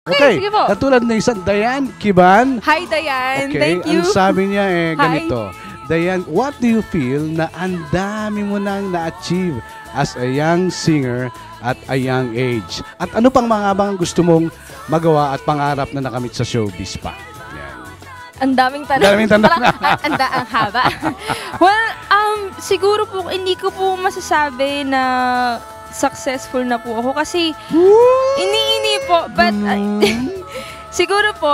Okay, sige po. Katulad ng isang Diane Kiban. Hi, Diane. Okay, Thank you. ang sabi niya ganito. Hi. Diane, what do you feel na ang dami mo nang na-achieve as a young singer at a young age? At ano pang mga bang gusto mong magawa at pangarap na nakamit sa showbiz pa? Ang daming tanong. Daming tanong. Ang haba. Well, siguro po, hindi ko po masasabi na successful na po ako kasi ini po. But, siguro po,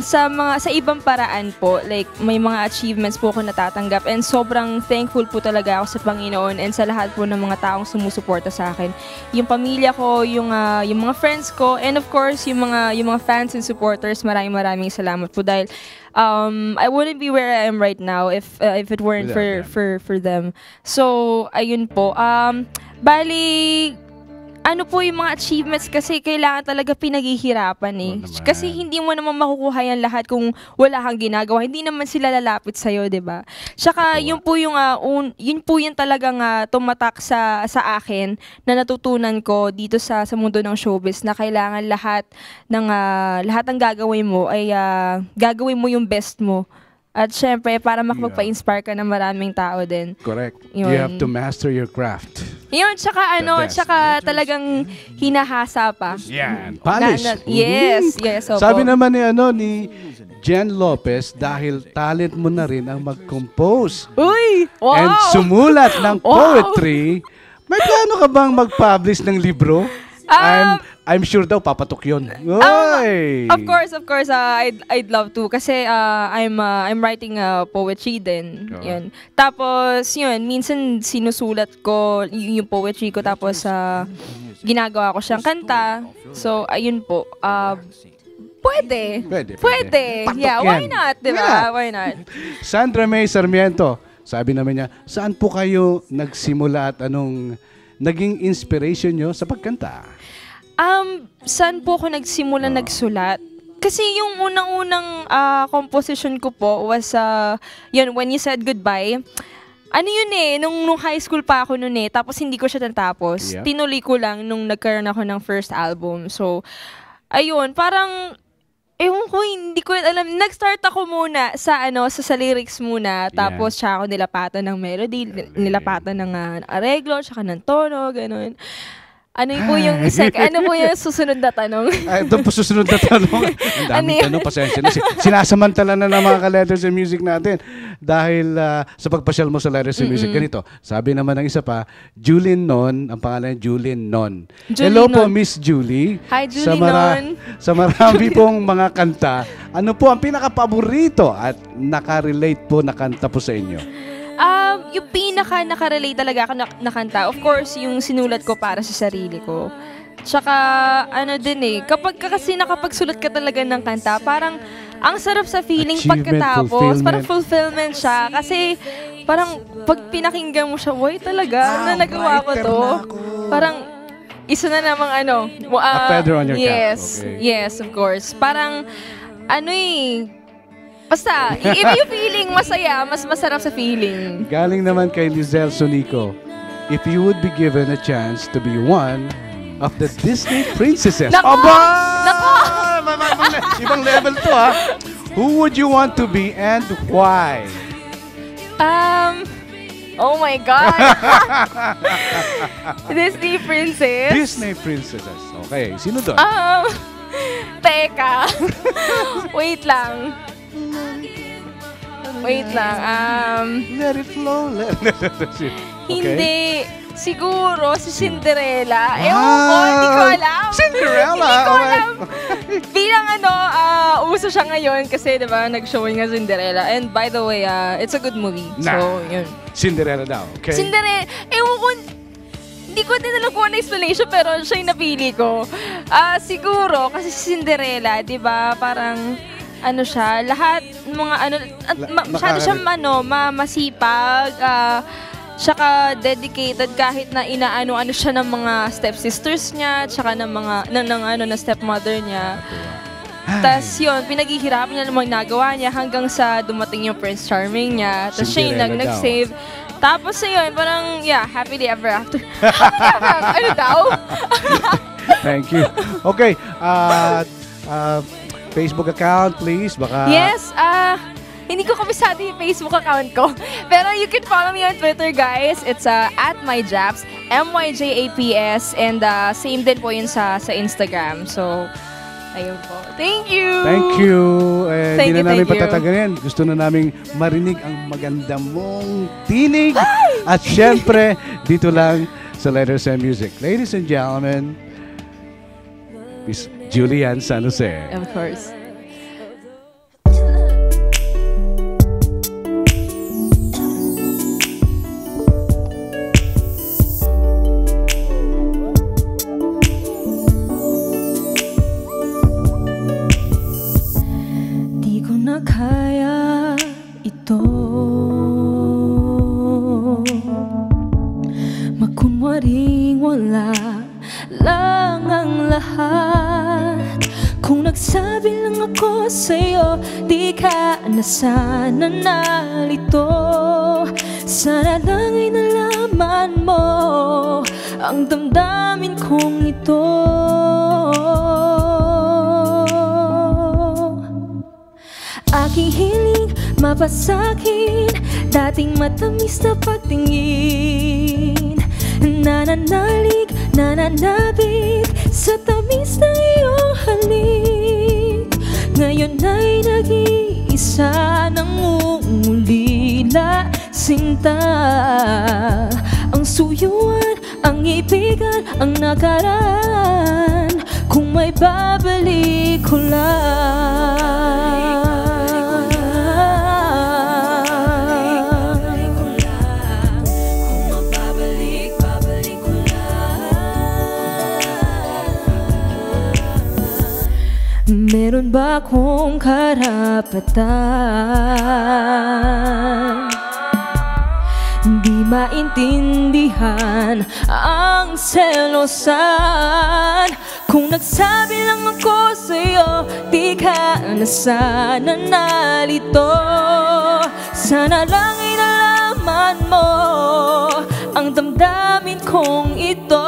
sa ibang paraan po, like, may mga achievements po ako natatanggap and sobrang thankful po talaga ako sa Panginoon and sa lahat po ng mga taong sumusuporta sa akin. Yung pamilya ko, yung mga friends ko, and of course, yung mga fans and supporters, maraming salamat po dahil I wouldn't be where I am right now if it weren't for them. So, ayun po. Bali, ano po yung mga achievements kasi kailangan talaga pinaghihirapan eh. Kasi hindi mo naman makukuha yan lahat kung wala kang ginagawa. Hindi naman sila lalapit sa'yo, diba? Tsaka yun po yung talagang tumatak sa akin na natutunan ko dito sa mundo ng showbiz na kailangan lahat ng gagawin mo ay gagawin mo yung best mo. At syempre, para makapagpa-inspire ka ng maraming tao din. Correct. Yun. You have to master your craft. Yun, tsaka talagang hinahasa pa. Yan. Polish. Yes. Opo. Sabi naman ni Jen Lopez, dahil talent mo na rin ang mag-compose. Uy! Wow! And sumulat ng poetry. May plano ka bang mag-publish ng libro? I'm sure daw papatok yun. Of course, I'd love to kasi I'm writing poetry din. Yun. Tapos yun, minsan sinusulat ko yung poetry ko tapos ginagawa ko siyang kanta. So ayun po. Pwede. Yeah, why not, diba? Yeah. Why not? Sandra May Sarmiento, sabi naman niya, saan po kayo nagsimula at anong naging inspiration nyo sa pagkanta? Saan po ako nagsimula nagsulat? Kasi yung unang-unang composition ko po was, yun, When You Said Goodbye. Ano yun nung high school pa ako nun tapos hindi ko siya natapos. Yeah. Tinuloy ko lang nung nagkaroon ako ng first album. So, ayun, parang, ewan ko, hindi ko alam. Nag-start ako muna sa lyrics muna. Tapos, siya ako nilapatan ng melody, nilapatan ng areglo, tsaka ng tono, ganun. Ano po yung susunod na tanong? Ito po susunod na tanong. Ang daming tanong, pasensya na. Sinasamantala na ng mga ka-letters and music natin dahil sa pagpasyal mo sa letters and music. Ganito, sabi naman ng isa pa, Julin Non, ang pangalan Julin Non. Hello po, Miss Julie. Hi, Julie Non. Sa marami pong mga kanta, ano po ang pinaka-paborito at nakarelate po na kanta po sa inyo? Yung nakarelate talaga ako na kanta, of course, yung sinulat ko para sa sarili ko. Tsaka, kapag kasi nakapagsulat ka talaga ng kanta, parang ang sarap sa feeling pagkatapos. Parang fulfillment siya. Kasi, parang pag pinakinggan mo siya, why talaga na nagawa ko to? Parang, isa na namang a feather on your cap. Okay. Yes, of course. Parang, basta, iba yung feeling, masaya, mas masarap sa feeling. Galing naman kay Lizelle Sonico, if you would be given a chance to be one of the Disney princesses. Nako! Ibang level to Who would you want to be and why? Oh my God! Disney princess? Disney princesses. Okay, sino doon? Teka. Wait lang. Let it flow. Hindi. Siguro si Cinderella. Ewan ko, hindi ko alam. Cinderella? Hindi ko alam. Bilang uso siya ngayon kasi diba, nag-showing nga Cinderella. And by the way, it's a good movie. So, yun. Cinderella daw, okay? Cinderella. Ewan ko, hindi ko din alam kung ano explanation pero siya yung napili ko. Siguro, kasi si Cinderella, diba, parang siya, lahat mga masyado siyang masipag, tsaka dedicated kahit na inaano siya ng mga stepsisters niya, tsaka ng mga stepmother niya. Tas yun, pinaghihirapan niya namang nagawa niya hanggang sa dumating yung Prince Charming niya. Tas siya yung nag-save. Tapos yun, parang, happily ever after. Ano daw? Thank you. Okay, Facebook account, please. Baka... Yes, hindi ko kabisado yung Facebook account ko. Pero you can follow me on Twitter, guys. It's @myjaps, MYJAPS, and same din po yun sa Instagram. So, ayun po. Thank you! Thank you! Hindi na namin thank you. patatagarin. Gusto na namin marinig ang maganda mong tinig. At syempre, dito lang sa Letters and Music. Ladies and gentlemen, Miss Julian San Jose. Of course. Kaya ito makunwaring wala lang ang lahat. Kung nagsabi lang ako sa'yo, di ka na sana nalito. Sana lang ay nalaman mo ang damdamin kong ito. Aking hiling mapasakin, dating matamis na pagtingin. Nananalig, nananabik sa tamis ng iyong halik. Ngayon ay nag-iisa nang umulila, sinta. Ang suyuan, ang ibigan, ang nakaraan. Kung may babalik ko lang. Meron ba akong karapatan? Di maintindihan ang selosan. Kung nagsabi lang ako sa'yo, di ka na sana nalito. Sana lang inalaman mo ang damdamin kong ito.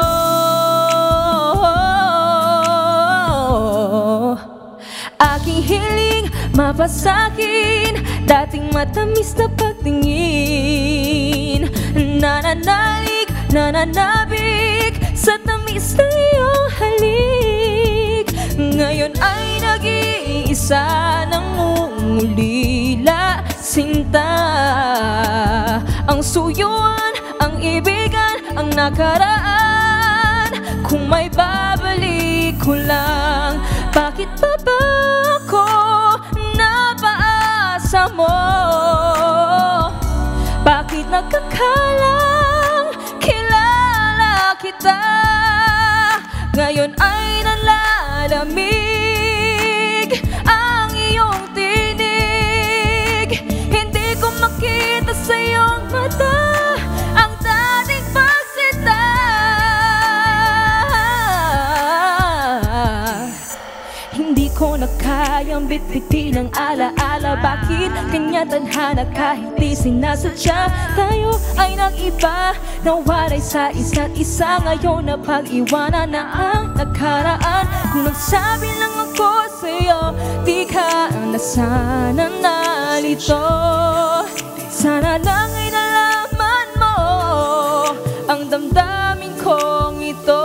Aking hiling mapasakin, dating matamis na pagtingin. Nananalig, nananabik sa tamis na iyong halik. Ngayon ay nag-iisa nang umulila, sinta. Ang suyuan, ang ibigan, ang nakaraan. Kung may babalik ko lang, bakit pa ba ako napaasa mo? Bakit nagkakalang kilala kita? Ngayon ay nalalamig ang iyong tinig. Hindi ko makita sa iyong mata ang dating pagsita. Hindi ko na kayang bitbitin ang alaala. Bakit kanya tadhana kahit di sinasadya? Tayo ay nag-iba, nawalay sa isa't isa. Ngayon na pag-iwanan na ang nakaraan. Kung nagsabi lang ako sa'yo, di ka na sana nalito. Sana lang ay nalaman mo ang damdamin kong ito.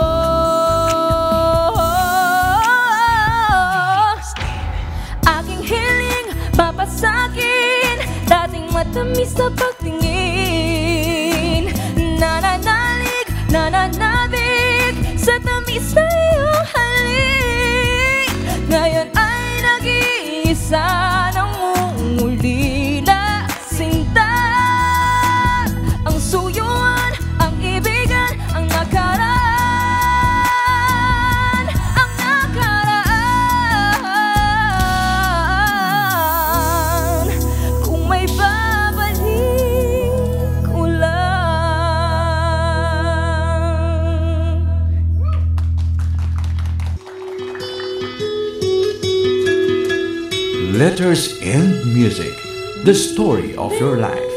Papasakin, dating matamis na pagtingin. Nananalig, nananabik sa tamis na iyong halik. Ngayon ay nag-iisa nang umulila, sinta. Ang suyuan, ang ibigan, ang nakaraan. Letters and Music, the story of your life.